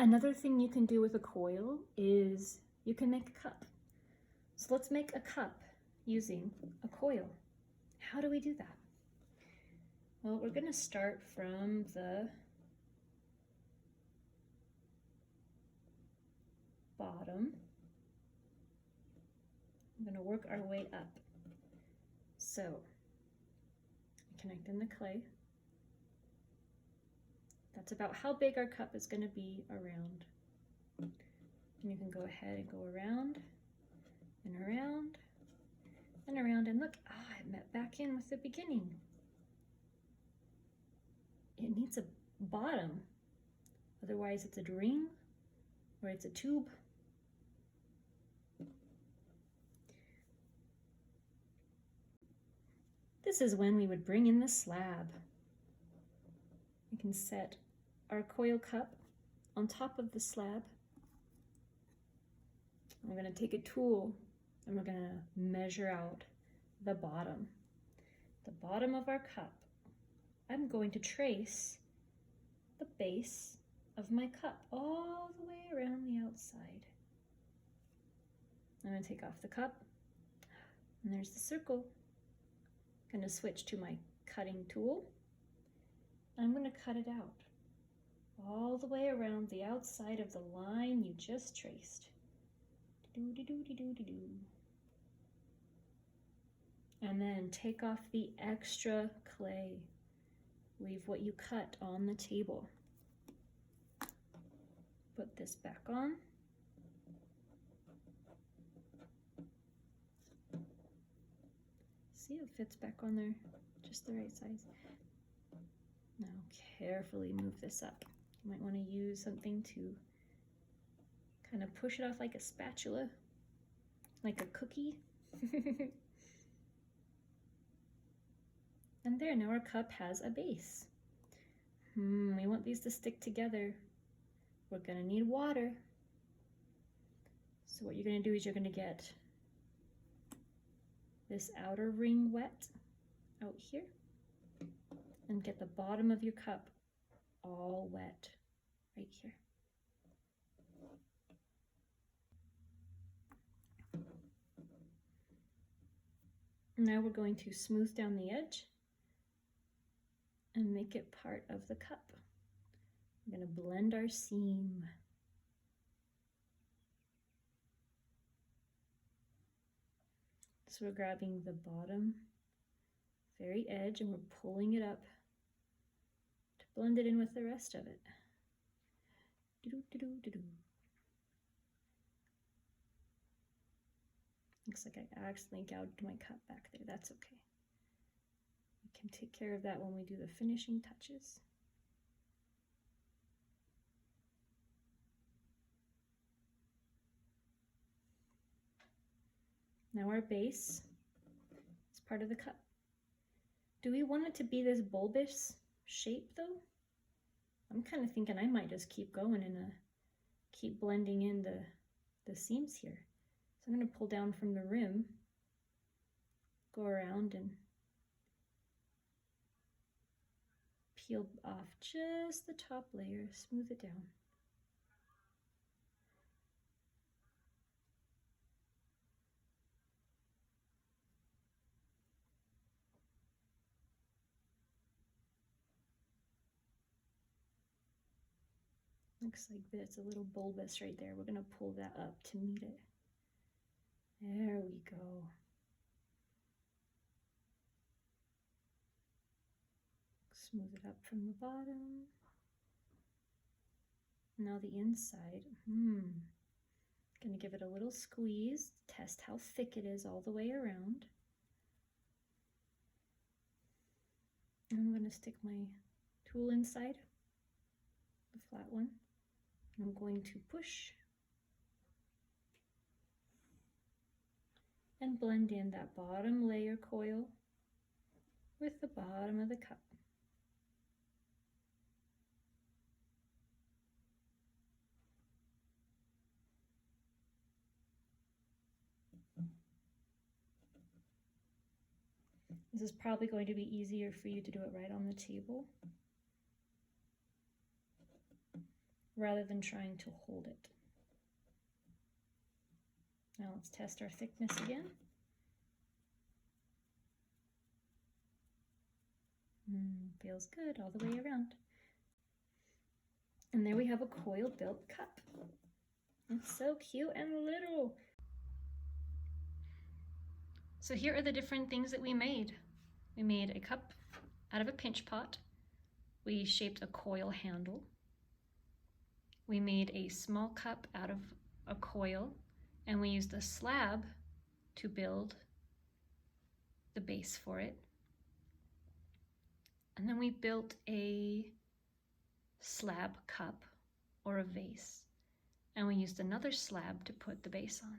Another thing you can do with a coil is you can make a cup. So let's make a cup using a coil. How do we do that? Well, we're going to start from the bottom. I'm going to work our way up. So connect in the clay. That's about how big our cup is going to be around. And you can go ahead and go around and around and around, and look, it met back in with the beginning. It needs a bottom, otherwise it's a ring or it's a tube. This is when we would bring in the slab. We can set our coil cup on top of the slab. We're going to take a tool and we're going to measure out the bottom of our cup. I'm going to trace the base of my cup all the way around the outside. I'm going to take off the cup, and there's the circle. I'm going to switch to my cutting tool. I'm going to cut it out all the way around the outside of the line you just traced. And then take off the extra clay. Leave what you cut on the table. Put this back on. See, it fits back on there, just the right size. Now carefully move this up. You might want to use something to kind of push it off like a spatula, like a cookie. And there, now our cup has a base. We want these to stick together. We're gonna need water. So what you're gonna do is you're gonna get this outer ring wet out here and get the bottom of your cup all wet right here. Now we're going to smooth down the edge and make it part of the cup. We're going to blend our seam. So we're grabbing the bottom very edge and we're pulling it up to blend it in with the rest of it. Looks like I accidentally gouged my cup back there. That's okay. We can take care of that when we do the finishing touches. Now our base is part of the cup. Do we want it to be this bulbous shape though? I'm kind of thinking I might just keep going and keep blending in the seams here. So I'm going to pull down from the rim, go around and peel off just the top layer, smooth it down. Looks like it's a little bulbous right there. We're going to pull that up to meet it. There we go. Smooth it up from the bottom. Now the inside. Gonna give it a little squeeze, test how thick it is all the way around. I'm gonna stick my tool inside, the flat one. I'm going to push and blend in that bottom layer coil with the bottom of the cup. This is probably going to be easier for you to do it right on the table. rather than trying to hold it. Now let's test our thickness again. Feels good all the way around. And there we have a coil built cup. It's so cute and little. So here are the different things that we made. We made a cup out of a pinch pot. We shaped a coil handle. We made a small cup out of a coil, and we used a slab to build the base for it. And then we built a slab cup or a vase, and we used another slab to put the base on.